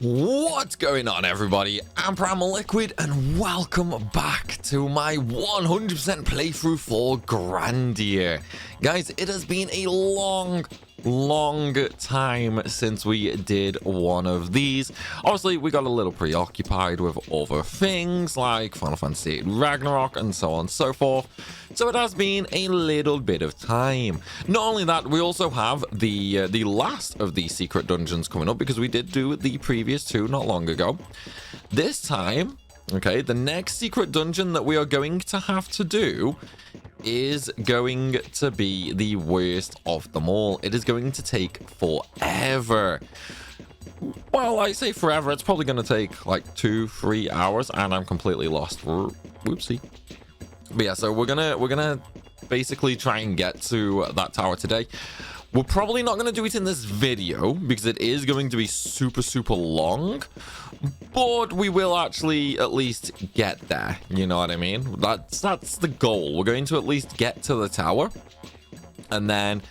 What's going on, everybody? I'm Primalliquid and welcome back to my 100% playthrough for Grandia. Guys, it has been a long time since we did one of these. Obviously, we got a little preoccupied with other things like Final Fantasy VIII Ragnarok and so on and so forth. So it has been a little bit of time. Not only that, we also have the last of these secret dungeons coming up because we did do the previous two not long ago. This time, okay, the next secret dungeon that we are going to have to do is going to be the worst of them all. It is going to take forever. Well, I say forever, it's probably going to take like 2-3 hours and I'm completely lost. Whoopsie. But yeah, so we're gonna basically try and get to that tower today. We're probably not going to do it in this video because it is going to be super long, but we will actually at least get there. You know what I mean? That's the goal. We're going to at least get to the tower, and then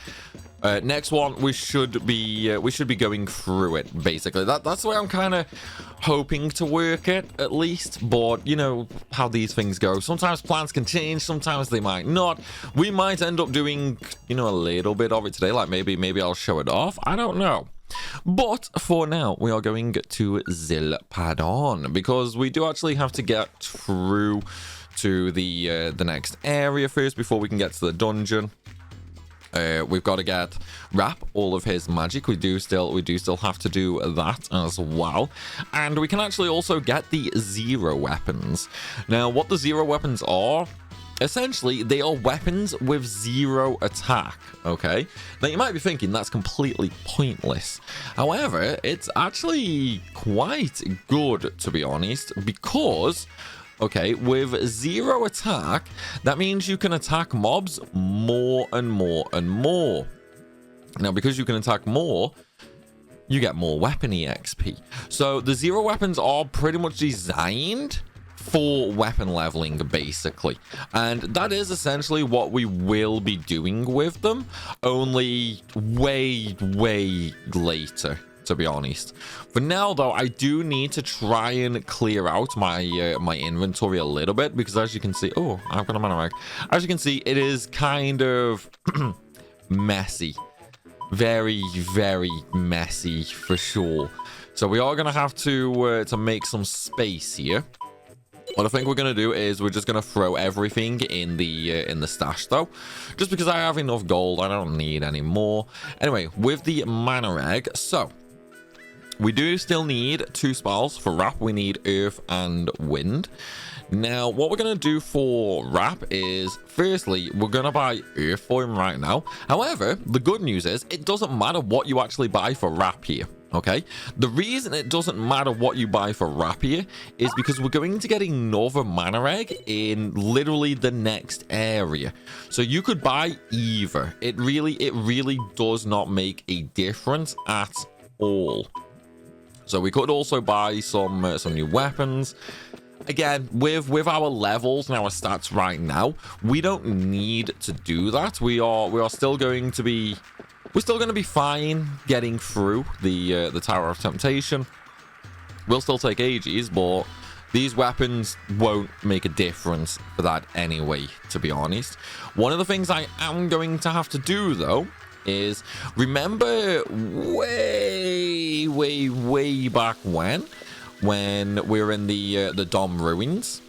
next one we should be going through it. Basically, that's the way I'm kind of hoping to work it, at least. But you know how these things go. Sometimes plans can change, sometimes they might not. We might end up doing, you know, a little bit of it today, like maybe I'll show it off, I don't know. But for now, we are going to Zilpadon because we do actually have to get through to the next area first before we can get to the dungeon. We've got to get Wrap all of his magic. We do still have to do that as well, and we can actually also get the zero weapons. Now, what the zero weapons are, essentially, they are weapons with zero attack. Okay, now you might be thinking that's completely pointless. However, it's actually quite good, to be honest, because okay, with zero attack, that means you can attack mobs more and more. Now, because you can attack more, you get more weapon EXP. So the zero weapons are pretty much designed for weapon leveling, basically. And that is essentially what we will be doing with them, only way later, to be honest. For now, though, I do need to try and clear out my my inventory a little bit because, as you can see, oh, I've got a mana rag. As you can see, it is kind of messy, very messy for sure. So we are gonna have to make some space here. What I think we're going to do is we're just going to throw everything in the stash, though. Just because I have enough gold, I don't need any more. Anyway, with the mana reg, so we do still need 2 spells for Wrap. We need Earth and Wind. Now, what we're going to do for Wrap is, firstly, we're going to buy Earth for him right now. However, the good news is it doesn't matter what you actually buy for Wrap here. Okay, the reason it doesn't matter what you buy for Wrap here is because we're going to get another mana egg in literally the next area. So you could buy either. It really does not make a difference at all. So we could also buy some new weapons. Again, with our levels and our stats right now, we don't need to do that. We are still going to be. We're still going to be fine getting through the Tower of Temptation. We'll still take ages, but these weapons won't make a difference for that anyway, to be honest. One of the things I am going to have to do, though, is remember way back when we were in the Dom Ruins,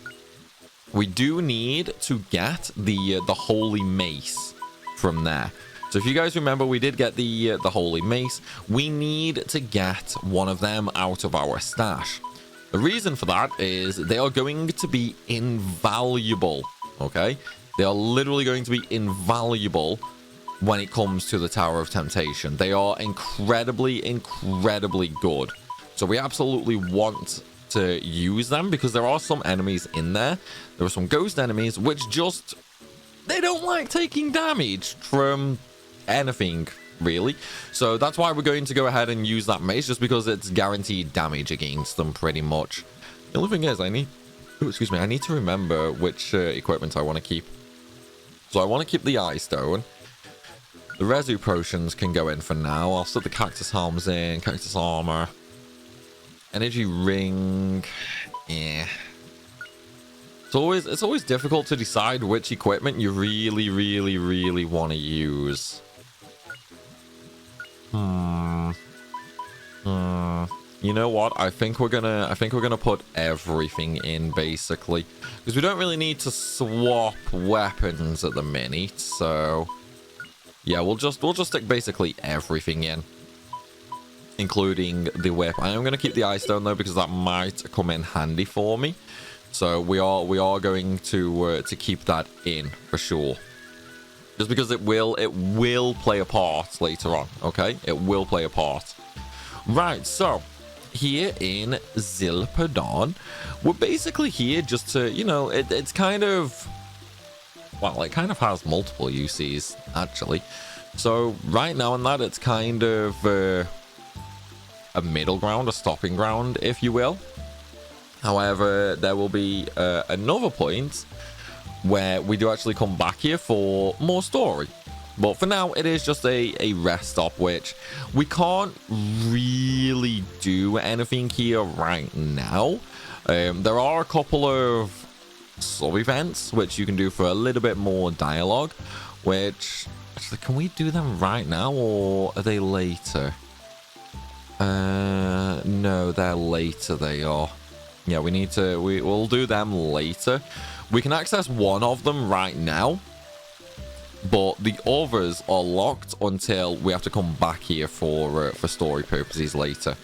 we do need to get the Holy Mace from there. So if you guys remember, we did get the Holy Mace. We need to get one of them out of our stash. The reason for that is they are going to be invaluable, okay? They are literally going to be invaluable when it comes to the Tower of Temptation. They are incredibly good. So we absolutely want to use them because there are some enemies in there. There are some ghost enemies which just, they don't like taking damage from anything, really. So that's why we're going to go ahead and use that mace, just because it's guaranteed damage against them, pretty much. The only thing is, I need to remember which equipment I want to keep. So I want to keep the Eye Stone. The Resu potions can go in for now. I'll stick the Cactus Helms in, Cactus Armor. Energy ring. Yeah. It's always difficult to decide which equipment you really want to use. You know what? I think we're gonna put everything in basically, because we don't really need to swap weapons at the minute. So yeah, we'll just stick basically everything in, including the whip. I am gonna keep the ice stone though, because that might come in handy for me. So we are going to keep that in for sure, just because it will play a part later on. Okay, it will play a part. Right, so here in Zilperdon, we're basically here just to, you know, it's kind of, well, it kind of has multiple uses actually. So right now in that, it's kind of a middle ground, a stopping ground, if you will. However, there will be another point where we do actually come back here for more story. But for now, it is just a rest stop, which we can't really do anything here right now. There are a couple of sub-events which you can do for a little bit more dialogue, which, actually, can we do them right now, or are they later? No, they're later, they are. Yeah, we'll do them later. We can access one of them right now, but the others are locked until we have to come back here for story purposes later.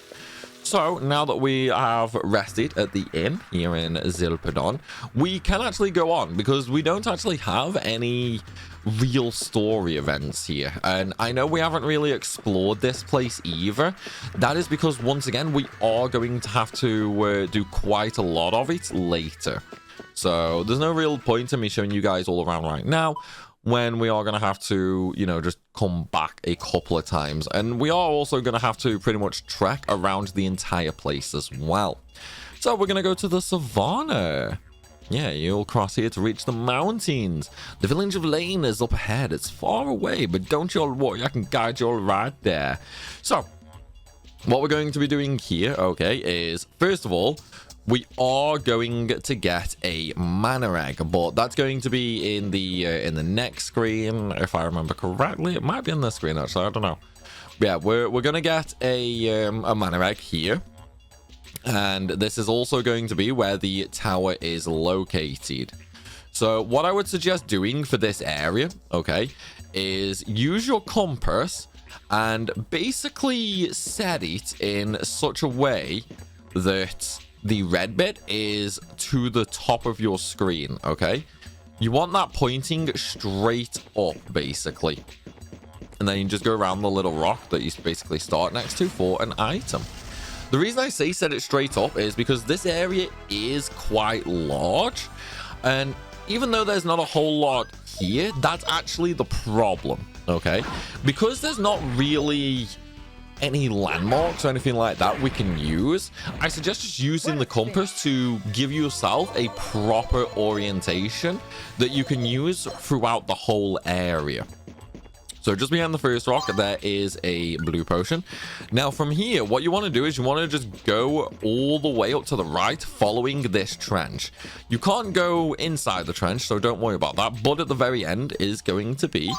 So now that we have rested at the inn here in Zilperdon, we can actually go on, because we don't actually have any real story events here. And I know we haven't really explored this place either. That is because, once again, we are going to have to do quite a lot of it later. So there's no real point in me showing you guys all around right now, when we are going to have to, you know, just come back a couple of times. And we are also going to have to pretty much trek around the entire place as well. So we're going to go to the savannah. Yeah, you'll cross here to reach the mountains. The village of Lane is up ahead. It's far away, but don't you all worry, I can guide you all right there. So what we're going to be doing here, okay, is first of all, we are going to get a mana egg, but that's going to be in the next screen, if I remember correctly. It might be on this screen actually, I don't know. But yeah, we're gonna get a mana egg here, and this is also going to be where the tower is located. So what I would suggest doing for this area, okay, is use your compass and basically set it in such a way that the red bit is to the top of your screen, okay? You want that pointing straight up, basically. And then you just go around the little rock that you basically start next to for an item. The reason I say set it straight up is because this area is quite large. And even though there's not a whole lot here, that's actually the problem, okay? Because there's not really any landmarks or anything like that we can use, I suggest just using the compass to give yourself a proper orientation that you can use throughout the whole area. So just behind the first rock, there is a blue potion. Now from here, what you want to do is you want to just go all the way up to the right, following this trench. You can't go inside the trench, so don't worry about that. But at the very end is going to be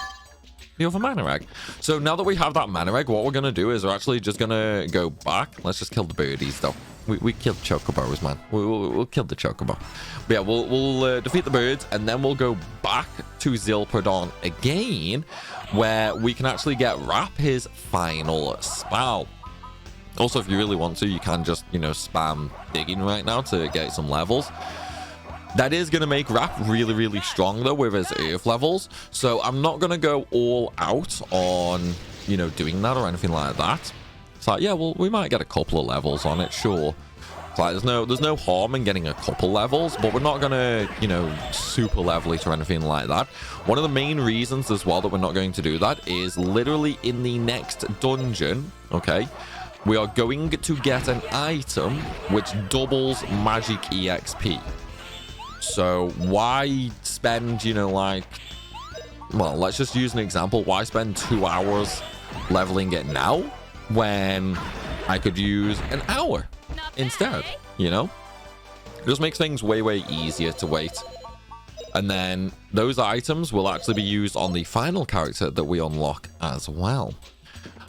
the other mana egg. So now that we have that mana egg, what we're going to do is we're actually just going to go back. Let's just kill the birdies, though. We killed chocobos, man. We'll kill the chocobo. But yeah, we'll defeat the birds, and then we'll go back to Zilperdon again, where we can actually get Rap his final spell. Also, if you really want to, you can just, you know, spam digging right now to get some levels. That is going to make Rap really strong, though, with his earth levels. So I'm not going to go all out on, you know, doing that or anything like that. It's like, yeah, well, we might get a couple of levels on it, sure. It's like, there's no harm in getting a couple levels, but we're not going to, you know, super level it or anything like that. One of the main reasons as well that we're not going to do that is literally in the next dungeon, okay, we are going to get an item which doubles magic EXP. So why spend, you know, like, well, let's just use an example. Why spend 2 hours leveling it now when I could use an hour? instead, you know? It just makes things way, way easier to wait. And then those items will actually be used on the final character that we unlock as well.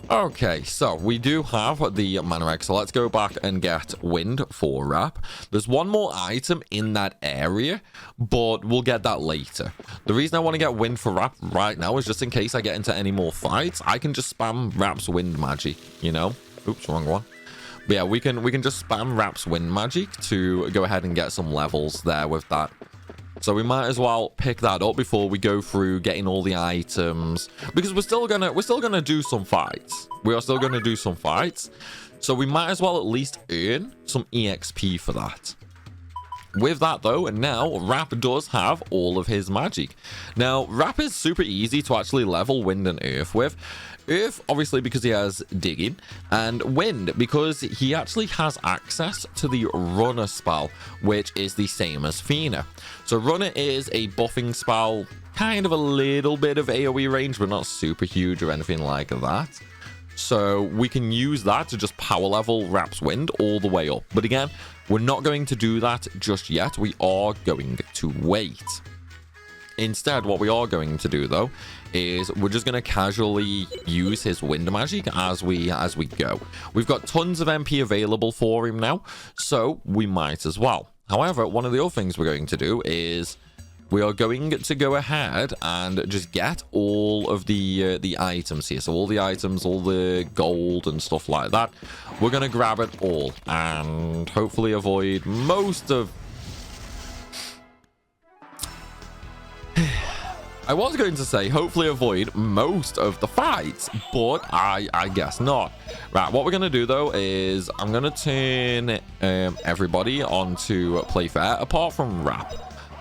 Okay, so we do have the mana egg, so let's go back and get wind for Rap. There's one more item in that area, but we'll get that later. The reason I want to get wind for Rap right now is just in case I get into any more fights, I can just spam Rap's wind magic, you know? Oops, wrong one. But yeah, we can just spam Rap's wind magic to go ahead and get some levels there with that. So we might as well pick that up before we go through getting all the items, because we're still gonna do some fights. We are still gonna do some fights, so we might as well at least earn some EXP for that. With that though, and now Rap does have all of his magic. Now Rap is super easy to actually level Wind and Earth with. Earth, obviously, because he has digging, and Wind, because he actually has access to the Runner spell, which is the same as Fina. So Runner is a buffing spell, kind of a little bit of AoE range, but not super huge or anything like that. So we can use that to just power level Rap's Wind all the way up. But again, we're not going to do that just yet. We are going to wait. Instead, what we are going to do though is we're just going to casually use his wind magic as we go. We've got tons of MP available for him now, so we might as well. However, one of the other things we're going to do is we are going to go ahead and just get all of the items here. So all the items, all the gold and stuff like that, we're going to grab it all and hopefully avoid most of... I was going to say hopefully avoid most of the fights, but I guess not. Right, what we're going to do though is I'm going to turn everybody onto play fair apart from Rap.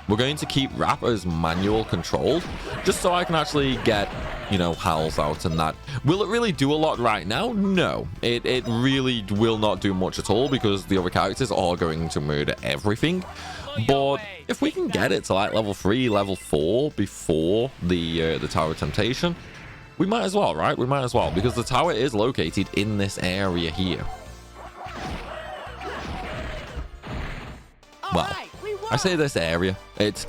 We're going to keep Rap as manual controlled just so I can actually get, you know, howls out and that. Will it really do a lot right now? No, it really will not do much at all because the other characters are going to murder everything. But if we can get it to like level 3, level 4 before the Tower of Temptation, we might as well, right? We might as well, because the tower is located in this area here. Well, I say this area. It's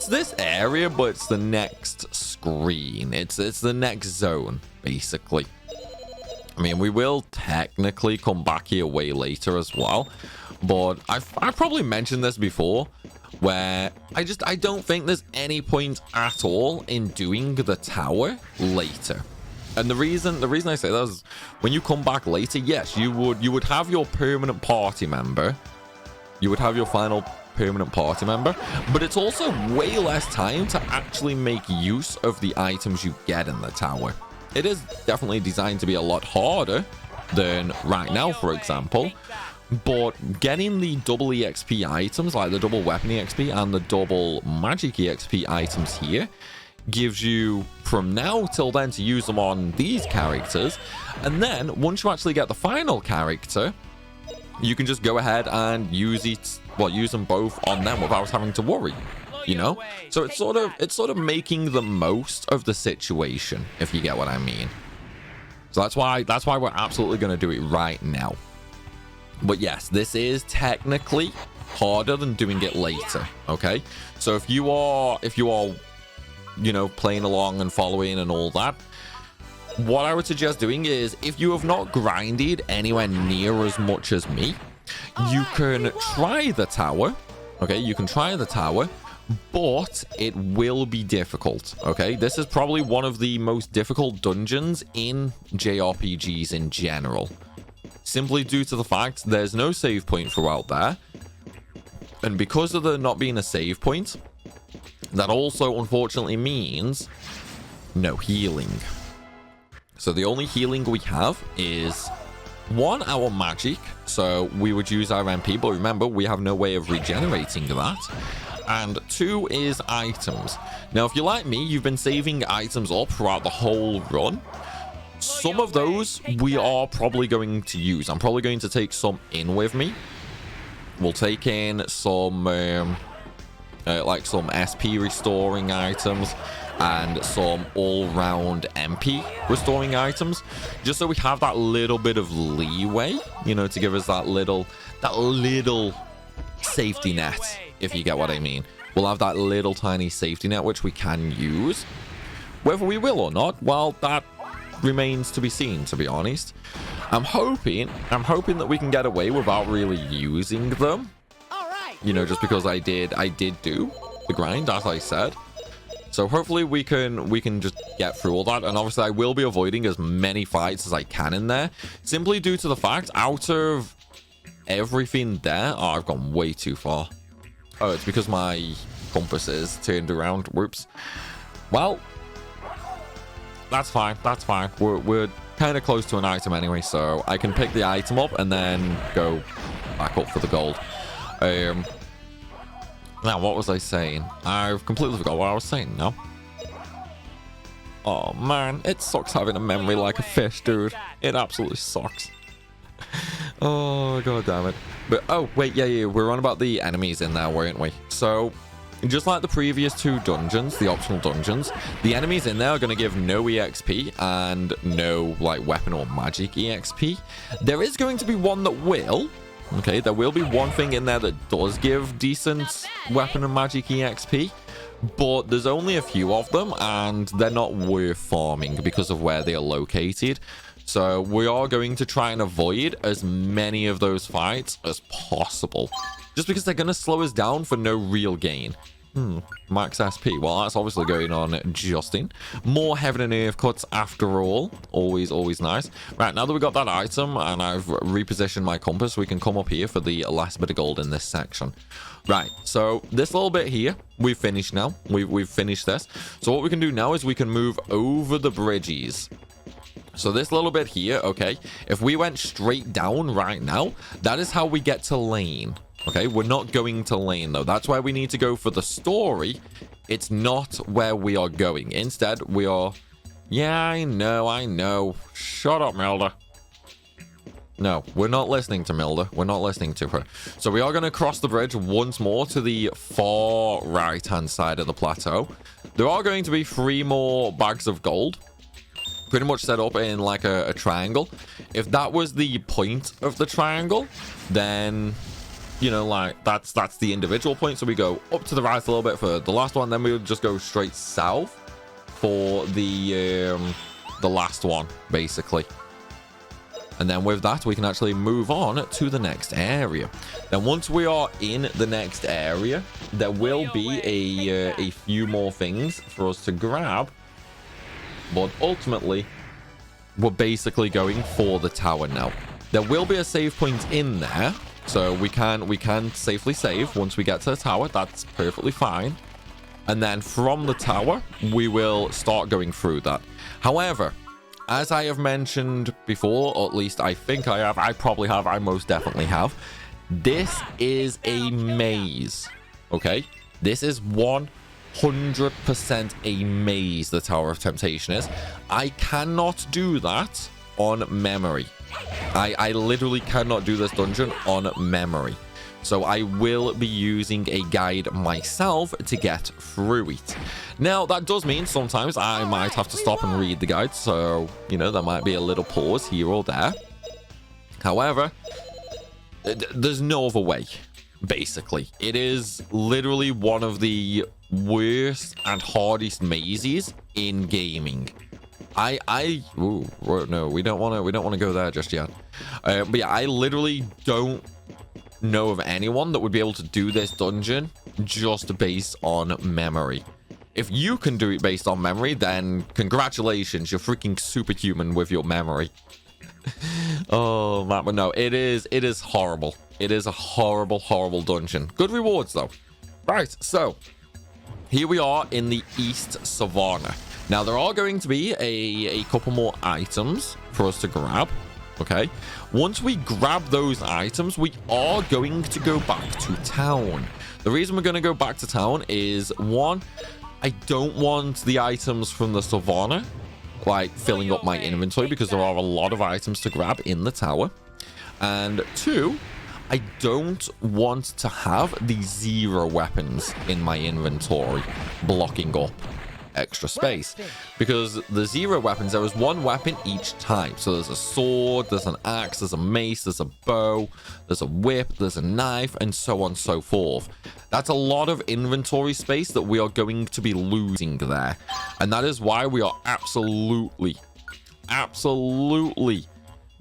this area, but it's the next screen. It's the next zone, basically. I mean, we will technically come back here way later as well. But I've probably mentioned this before, where I don't think there's any point at all in doing the tower later. And the reason I say that is when you come back later, yes, you would have your permanent party member. You would have your final permanent party member, but it's also way less time to actually make use of the items you get in the tower. It is definitely designed to be a lot harder than right now, for example. But getting the double EXP items, like the double weapon EXP and the double magic EXP items here, gives you from now till then to use them on these characters. And then once you actually get the final character, you can just go ahead and use them both on them without having to worry, you know? So it's sort of making the most of the situation, if you get what I mean. So that's why we're absolutely going to do it right now. But yes, this is technically harder than doing it later, okay? So if you are, you know, playing along and following and all that, what I would suggest doing is, if you have not grinded anywhere near as much as me, you can try the tower, okay? You can try the tower, but it will be difficult, okay? This is probably one of the most difficult dungeons in JRPGs in general. Simply due to the fact there's no save point throughout there. And because of there not being a save point, that also unfortunately means no healing. So the only healing we have is one, our magic. So we would use our MP, but remember, we have no way of regenerating that. And two is items. Now, if you're like me, you've been saving items up throughout the whole run. Some of those we are probably going to use. I'm probably going to take some in with me. We'll take in some like some SP restoring items, and some all-round MP restoring items, just so we have that little bit of leeway, you know, to give us that little safety net, if you get what I mean. We'll have that little tiny safety net which we can use. Whether we will or not, well, that remains to be seen, to be honest. I'm hoping that we can get away without really using them. You know, just because I did do the grind, as I said. So hopefully we can just get through all that. And obviously I will be avoiding as many fights as I can in there, simply due to the fact, out of everything there, oh, I've gone way too far. Oh, it's because my compass is turned around. Whoops. Well, that's fine. That's fine. We're kind of close to an item anyway, so I can pick the item up and then go back up for the gold. Now, what was I saying? I've completely forgot what I was saying now. Oh, man. It sucks having a memory like a fish, dude. It absolutely sucks. Oh, god damn it. But, oh, wait, yeah, we're on about the enemies in there, weren't we? So, just like the previous two dungeons, the optional dungeons, the enemies in there are going to give no EXP and no, like, weapon or magic EXP. There is going to be one that will. Okay, there will be one thing in there that does give decent weapon and magic EXP, but there's only a few of them, and they're not worth farming because of where they are located. So we are going to try and avoid as many of those fights as possible, just because they're going to slow us down for no real gain. Max SP. Well, that's obviously going on Justin. More heaven and earth cuts after all. Always nice. Right, now that we got that item and I've repositioned my compass, we can come up here for the last bit of gold in this section. Right, so this little bit here, we've finished now. We've finished this. So what we can do now is we can move over the bridges. So this little bit here, okay, if we went straight down right now, that is how we get to lane. Okay, we're not going to lane, though. That's why we need to go for the story. It's not where we are going. Instead, we are... Yeah, I know. Shut up, Milda. No, we're not listening to Milda. We're not listening to her. So we are going to cross the bridge once more to the far right-hand side of the plateau. There are going to be 3 more bags of gold, pretty much set up in like a triangle. If that was the point of the triangle, then... you know, like, that's the individual point. So we go up to the right a little bit for the last one. Then we would just go straight south for the last one, basically. And then with that, we can actually move on to the next area. Then once we are in the next area, there will be a few more things for us to grab. But ultimately, we're basically going for the tower now. There will be a save point in there. So we can safely save once we get to the tower. That's perfectly fine. And then from the tower, we will start going through that. However, as I have mentioned before, or at least I think I have, I probably have, I most definitely have, this is a maze. Okay? This is 100% a maze, the Tower of Temptation is. I cannot do that on memory. I literally cannot do this dungeon on memory. So I will be using a guide myself to get through it. Now, that does mean sometimes I might have to stop and read the guide. So, you know, there might be a little pause here or there. However, there's no other way, basically. It is literally one of the worst and hardest mazes in gaming. Ooh, no, we don't want to go there just yet. But yeah, I literally don't know of anyone that would be able to do this dungeon just based on memory. If you can do it based on memory, then congratulations, you're freaking superhuman with your memory. Oh man, but no, it is horrible. It is a horrible dungeon. Good rewards though. Right, so here we are in the East Savannah. Now, there are going to be a couple more items for us to grab, okay? Once we grab those items, we are going to go back to town. The reason we're going to go back to town is, one, I don't want the items from the Savannah, like, filling up my inventory because there are a lot of items to grab in the tower. And two, I don't want to have the 0 weapons in my inventory blocking up extra space. Because the 0 weapons, there is 1 weapon each type. So there's a sword, there's an axe, there's a mace, there's a bow, there's a whip, there's a knife, and so on and so forth. That's a lot of inventory space that we are going to be losing there. And that is why we are absolutely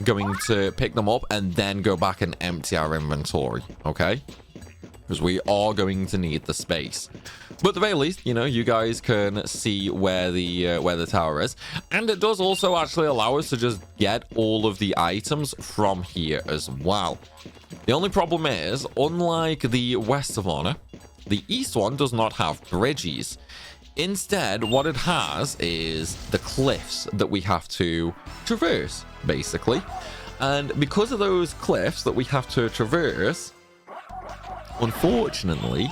going to pick them up and then go back and empty our inventory, okay? Because we are going to need the space. But at the very least, you know, you guys can see where the tower is. And it does also actually allow us to just get all of the items from here as well. The only problem is, unlike the West of Honor, the East one does not have bridges. Instead, what it has is the cliffs that we have to traverse, basically. And because of those cliffs that we have to traverse, unfortunately,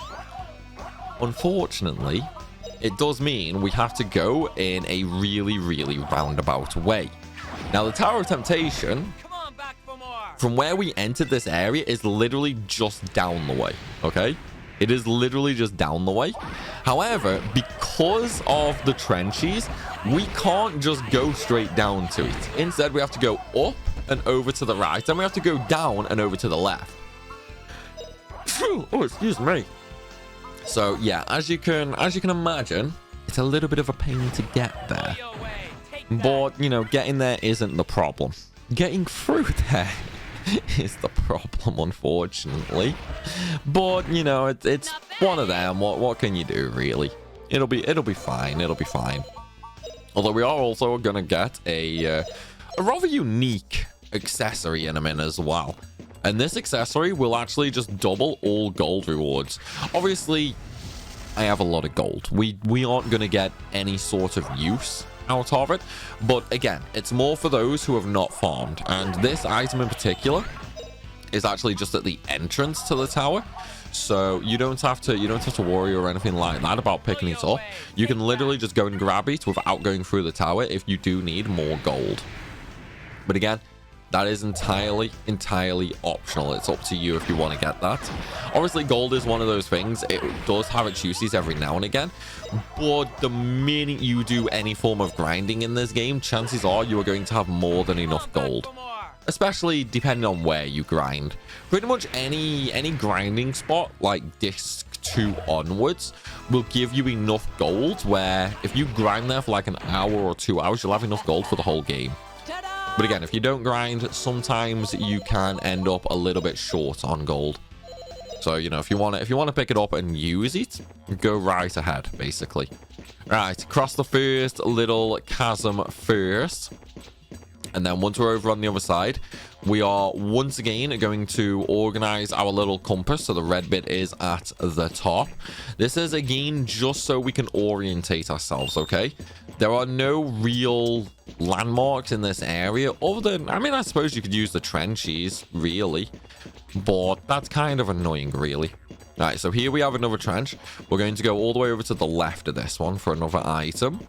it does mean we have to go in a really roundabout way. Now, the Tower of Temptation, from where we entered this area, is literally just down the way, okay? It is literally just down the way. However, because of the trenches, we can't just go straight down to it. Instead, we have to go up and over to the right, and we have to go down and over to the left. Oh, excuse me. So yeah, as you can imagine, it's a little bit of a pain to get there. But you know, getting there isn't the problem. Getting through there is the problem, unfortunately. But you know, it's one of them. What can you do, really? It'll be fine. It'll be fine. Although we are also gonna get a rather unique accessory in a minute as well. And this accessory will actually just double all gold rewards. Obviously, I have a lot of gold. We aren't going to get any sort of use out of it. But again, it's more for those who have not farmed. And this item in particular is actually just at the entrance to the tower. So you don't have to worry or anything like that about picking it up. You can literally just go and grab it without going through the tower if you do need more gold. But again, that is entirely optional. It's up to you if you want to get that. Obviously, gold is one of those things. It does have its uses every now and again. But the minute you do any form of grinding in this game, chances are you are going to have more than enough gold. Especially depending on where you grind. Pretty much any grinding spot, like disc 2 onwards, will give you enough gold where if you grind there for like an hour or 2 hours, you'll have enough gold for the whole game. But again, if you don't grind, sometimes you can end up a little bit short on gold. So, you know, if you want to pick it up and use it, go right ahead, basically. Right, cross the first little chasm first. And then once we're over on the other side, we are once again going to organize our little compass. So the red bit is at the top. This is again just so we can orientate ourselves, okay? There are no real landmarks in this area other than, I mean, I suppose you could use the trenches, really. But that's kind of annoying, really. All right, so here we have another trench. We're going to go all the way over to the left of this one for another item.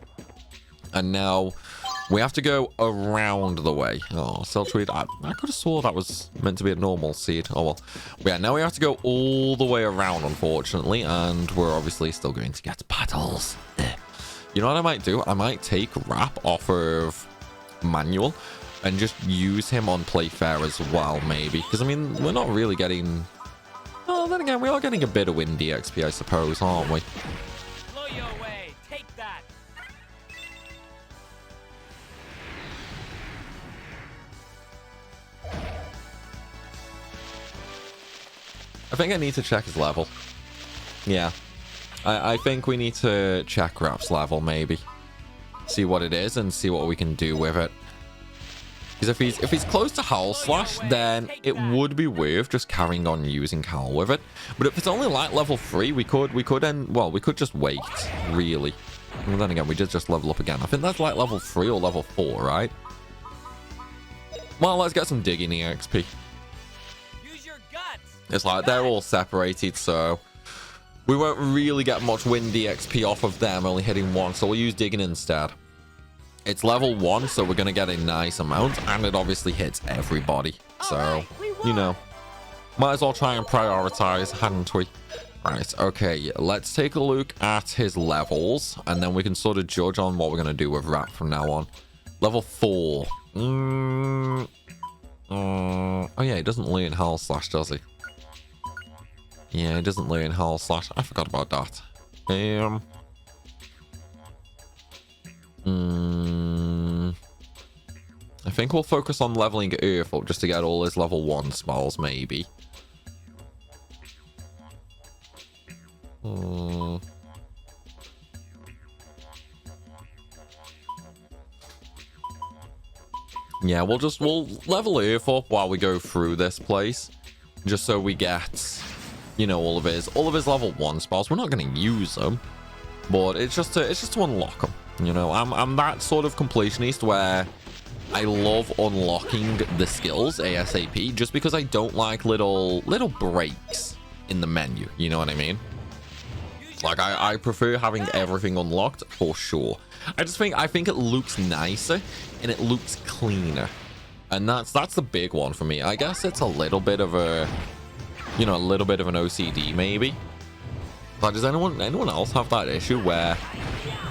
And now we have to go around the way. Oh, Siltweed. I could have swore that was meant to be a normal seed. Oh, well. But yeah, now we have to go all the way around, unfortunately. And we're obviously still going to get battles. You know what I might do? I might take Rap off of Manual and just use him on Playfair as well, maybe. Because, I mean, we're not really getting... Oh, then again, we are getting a bit of Windy XP, I suppose, aren't we? Blow your way. Take that. I think I need to check his level. Yeah. I think we need to check Rap's level, maybe. See what it is and see what we can do with it. Because if he's close to Howl Slash, then it would be worth just carrying on using Howl with it. But if it's only like level 3, we could just wait, really. And then again, we did just level up again. I think that's like level 3 or level 4, right? Well, let's get some digging EXP. Use your guts. It's like they're all separated, so we won't really get much Windy XP off of them, only hitting one, so we'll use digging instead. It's level 1, so we're going to get a nice amount, and it obviously hits everybody. So, you know, might as well try and prioritize, hadn't we? Right, okay, let's take a look at his levels, and then we can sort of judge on what we're going to do with Rat from now on. Level 4. Oh yeah, he doesn't learn Howl Slash, does he? Yeah, he doesn't learn Howl Slash. I forgot about that. I think we'll focus on leveling Earth up just to get all his level 1 spells, maybe. Yeah, we'll level Earth up while we go through this place, just so we get, you know, all of his level 1 spells. We're not going to use them, but it's just to unlock them. You know, I'm that sort of completionist where I love unlocking the skills ASAP, just because I don't like little breaks in the menu. You know what I mean? Like, I prefer having everything unlocked for sure. I think it looks nicer and it looks cleaner, and that's the big one for me. I guess it's a little bit of a, you know, a little bit of an OCD maybe. But does anyone else have that issue where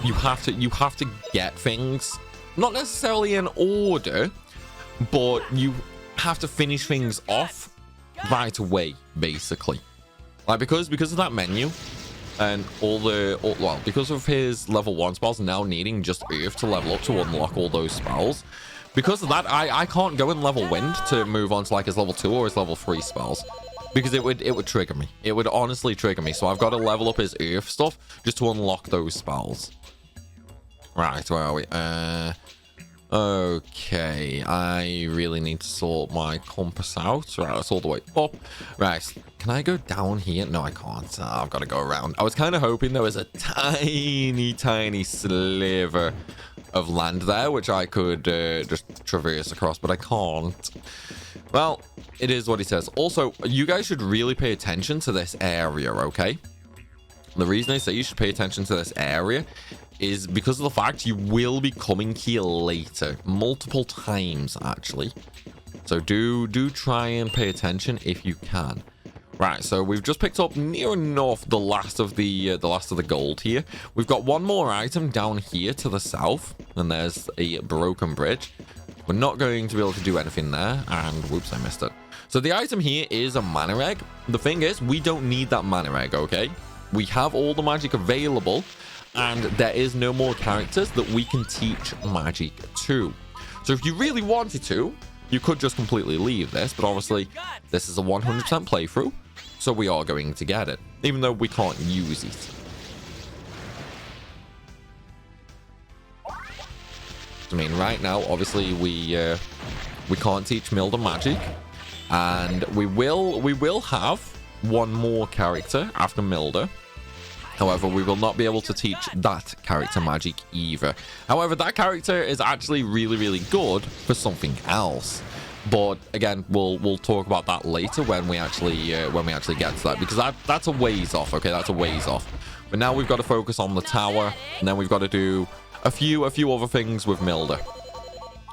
you have to get things not necessarily in order, but you have to finish things off right away, basically? Like, because of that menu. And because of his level 1 spells now needing just Earth to level up to unlock all those spells, because of that, I can't go and level Wind to move on to like his level 2 or his level 3 spells, because it would trigger me. It would honestly trigger me. So I've got to level up his Earth stuff just to unlock those spells. Right, where are we? Okay, I really need to sort my compass out. Right, that's all the way up. Right, can I go down here? No, I can't. I've got to go around. I was kind of hoping there was a tiny sliver of land there, which I could just traverse across, but I can't. Well, it is what it says. Also, you guys should really pay attention to this area, okay? The reason I say you should pay attention to this area is because of the fact you will be coming here later, multiple times actually. So do try and pay attention if you can. Right, so we've just picked up near enough the last of the gold here. We've got one more item down here to the south, and there's a broken bridge. We're not going to be able to do anything there, and whoops, I missed it. So the item here is a mana egg. The thing is, we don't need that mana egg, okay? We have all the magic available, and there is no more characters that we can teach magic to. So if you really wanted to, you could just completely leave this, but obviously this is a 100% playthrough, so we are going to get it, even though we can't use it. I mean, right now, obviously we can't teach Milda magic, and we will have one more character after Milda. However, we will not be able to teach that character magic either. However, that character is actually really good for something else. But again, we'll talk about that later when we actually get to that, because that's a ways off. Okay, that's a ways off. But now we've got to focus on the tower, and then we've got to do a few other things with Milda.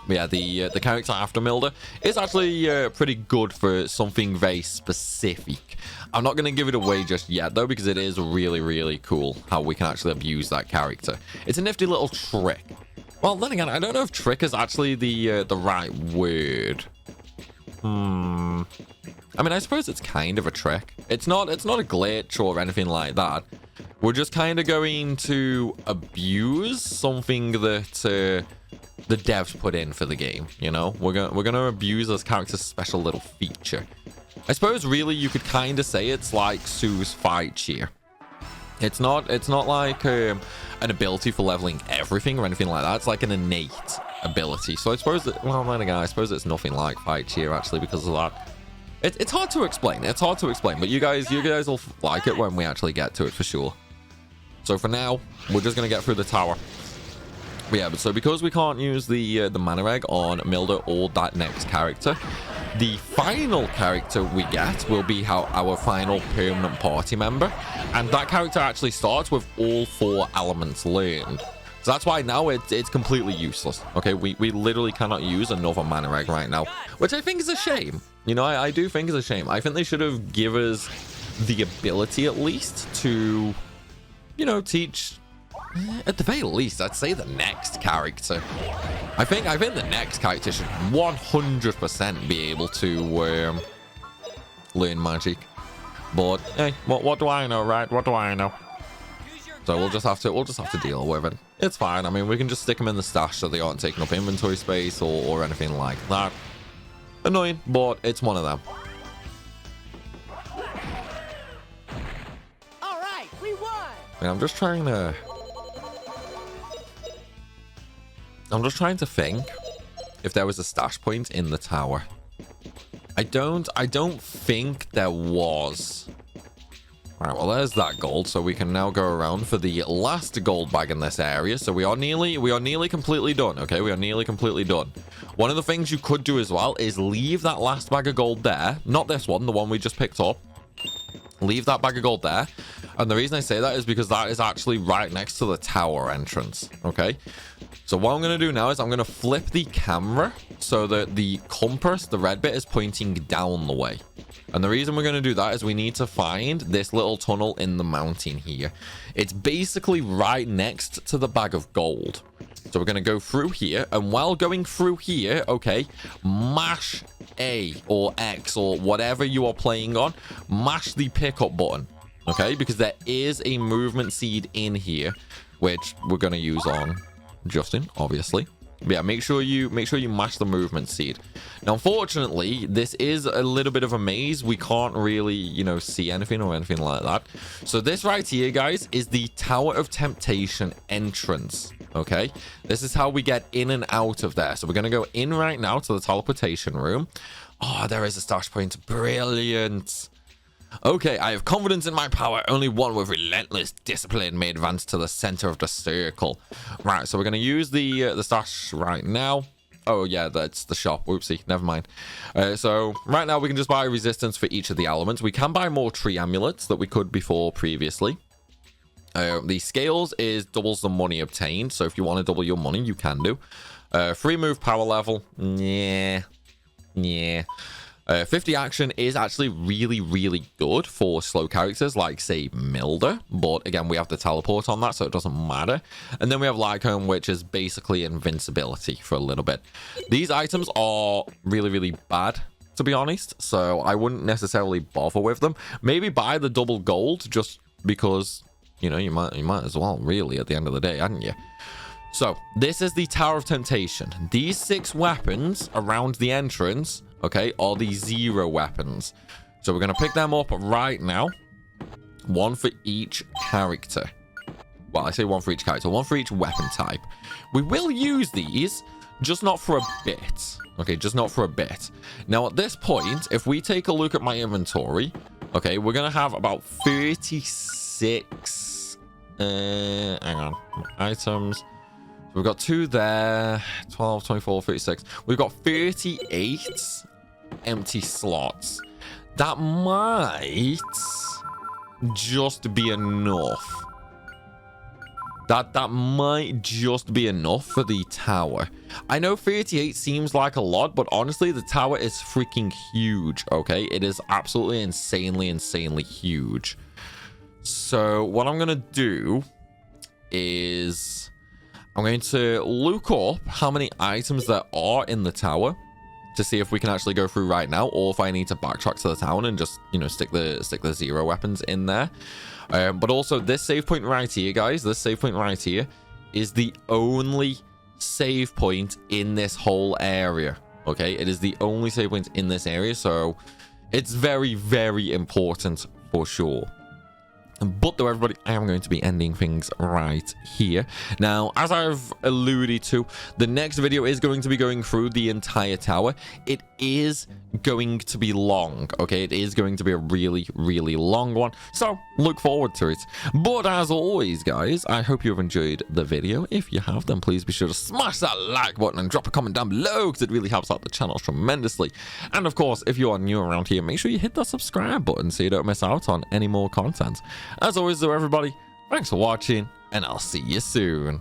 Yeah, the character after Milda is actually pretty good for something very specific. I'm not going to give it away just yet, though, because it is really cool how we can actually abuse that character. It's a nifty little trick. Well, then again, I don't know if trick is actually the right word. I mean, I suppose it's kind of a trick. It's not a glitch or anything like that. We're just kind of going to abuse something that the devs put in for the game, you know? We're gonna abuse this character's special little feature. I suppose really you could kind of say it's like Sue's fight cheer. It's not like an ability for leveling everything or anything like that. It's like an innate ability. So I suppose that, well, then again, I suppose it's nothing like fight cheer actually because of that. It's hard to explain. It's hard to explain, but you guys will like it when we actually get to it for sure. So for now, we're just gonna get through the tower. But yeah, but so because we can't use the mana egg on Milda or that next character, the final character we get will be our final permanent party member, and that character actually starts with all 4 elements learned. So that's why now it's completely useless. Okay, we literally cannot use another mana egg right now, which I think is a shame. You know, I do think is a shame. I think they should have give us the ability at least to, you know, teach, at the very least, I'd say the next character. I think the next character should 100% be able to learn magic. But hey, what do I know, right? What do I know? So we'll just have to deal with it. It's fine. I mean, we can just stick them in the stash so they aren't taking up inventory space or anything like that. Annoying, but it's one of them. All right, we won. And I'm just trying to think if there was a stash point in the tower. I don't think there was. All right, well, there's that gold, so we can now go around for the last gold bag in this area. So we are nearly completely done. Okay, we are nearly completely done. One of the things you could do as well is leave that last bag of gold there. Not this one, the one we just picked up. Leave that bag of gold there. And the reason I say that is because that is actually right next to the tower entrance. Okay, so what I'm going to do now is I'm going to flip the camera so that the compass, the red bit, is pointing down the way. And the reason we're going to do that is we need to find this little tunnel in the mountain here. It's basically right next to the bag of gold. So we're going to go through here. And while going through here, okay, mash A or X or whatever you are playing on. Mash the pickup button. Okay, because there is a movement seed in here, which we're going to use on Justin, obviously. But yeah, make sure you mash the movement seed. Now, unfortunately, this is a little bit of a maze. We can't really, you know, see anything or anything like that. So this right here, guys, is the Tower of Temptation entrance. Okay, this is how we get in and out of there. So we're going to go in right now to the teleportation room. Oh, there is a stash point. Brilliant. Okay, I have confidence in my power. Only one with relentless discipline may advance to the center of the circle. Right, so we're going to use the stash right now. Oh, yeah, that's the shop. Whoopsie, never mind. So right now we can just buy resistance for each of the elements. We can buy more tree amulets that we could before previously. The scales is doubles the money obtained. So if you want to double your money, you can do. Free move power level. Yeah. 50 action is actually really good for slow characters like, say, Milder, but again, we have the teleport on that, so it doesn't matter. And then we have Lycomb, which is basically invincibility for a little bit. These items are really bad, to be honest, so I wouldn't necessarily bother with them. Maybe buy the double gold just because, you know, you might as well, really, at the end of the day, hadn't you? So this is the Tower of Temptation. These 6 weapons around the entrance, okay, are the 0 weapons. So we're going to pick them up right now. 1 for each character. Well, I say 1 for each character. 1 for each weapon type. We will use these, just not for a bit. Okay, just not for a bit. Now, at this point, if we take a look at my inventory, okay, we're going to have about 36... hang on. Items... We've got 2 there, 12, 24, 36. We've got 38 empty slots. That might just be enough. That might just be enough for the tower. I know 38 seems like a lot, but honestly, the tower is freaking huge, okay? It is absolutely insanely huge. So what I'm going to do is... I'm going to look up how many items there are in the tower to see if we can actually go through right now, or if I need to backtrack to the town and just, you know, stick the 0 weapons in there. But also this save point right here, guys, this save point right here is the only save point in this whole area. Okay, it is the only save point in this area, so it's very important for sure. But though, everybody, I am going to be ending things right here. Now, as I've alluded to, the next video is going to be going through the entire tower. It is going to be long, okay? It is going to be a really long one, so look forward to it. But as always, guys, I hope you've enjoyed the video. If you have, then please be sure to smash that like button and drop a comment down below, because it really helps out the channel tremendously. And of course, if you are new around here, make sure you hit that subscribe button so you don't miss out on any more content. As always, though, everybody, thanks for watching, and I'll see you soon.